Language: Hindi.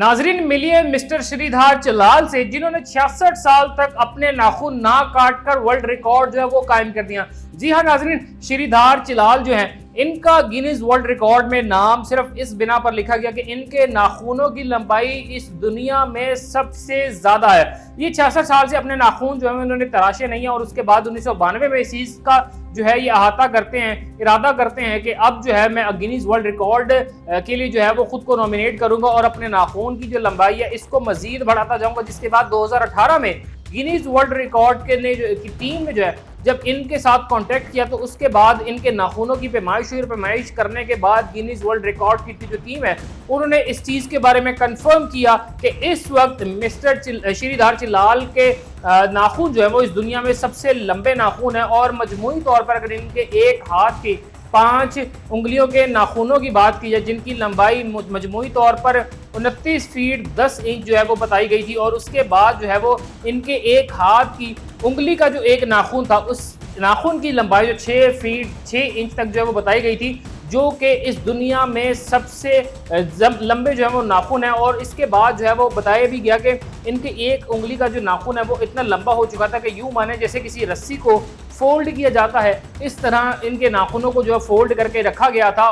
नाजरीन, मिलिए मिस्टर श्रीधार चिलाल से, जिन्होंने 66 साल तक अपने नाखून ना काट कर वर्ल्ड रिकॉर्ड जो है वो कायम कर दिया। जी हाँ नाजरीन, श्रीधार चिलाल जो है, इनका गिनीज वर्ल्ड रिकॉर्ड में नाम सिर्फ इस बिना पर लिखा गया कि इनके नाखूनों की लंबाई इस दुनिया में सबसे ज्यादा है। ये 66 साल से अपने नाखून जो है उन्होंने तराशे नहीं है और उसके बाद 1992 में इस चीज का जो है ये अहाता करते हैं, इरादा करते हैं कि अब जो है मैं गिनीज वर्ल्ड रिकॉर्ड के लिए जो है वो खुद को नॉमिनेट करूंगा और अपने नाखून की जो लंबाई है इसको मजीद बढ़ाता जाऊंगा। जिसके बाद 2018 में गिनीज वर्ल्ड रिकॉर्ड की टीम ने जो है जब इनके साथ कांटेक्ट किया तो उसके बाद इनके नाखूनों की पैमाइश करने के बाद गिनीज वर्ल्ड रिकॉर्ड की जो टीम है उन्होंने इस चीज के बारे में कंफर्म किया कि इस वक्त मिस्टर श्रीधार चिलाल के नाखून जो है वो इस दुनिया में सबसे लंबे नाखून है। और मजमूई तौर पर अगर इनके एक हाथ की 5 उंगलियों के नाखूनों की बात की जाए, जिनकी लंबाई मजमूई तौर पर 29 फीट 10 इंच जो है वो बताई गई थी, और उसके बाद जो है वो इनके एक हाथ की उंगली का जो एक नाखून था उस नाखून की लंबाई जो 6 फीट 6 इंच तक जो है वो बताई गई थी, जो कि इस दुनिया में सबसे लंबे जो है वो नाखून है। और इसके बाद जो है वो बताया भी गया कि इनके एक उंगली का जो नाखून है वो इतना लंबा हो चुका था कि यूं माने जैसे किसी रस्सी को फोल्ड किया जाता है, इस तरह इनके नाखूनों को जो है फोल्ड करके रखा गया था।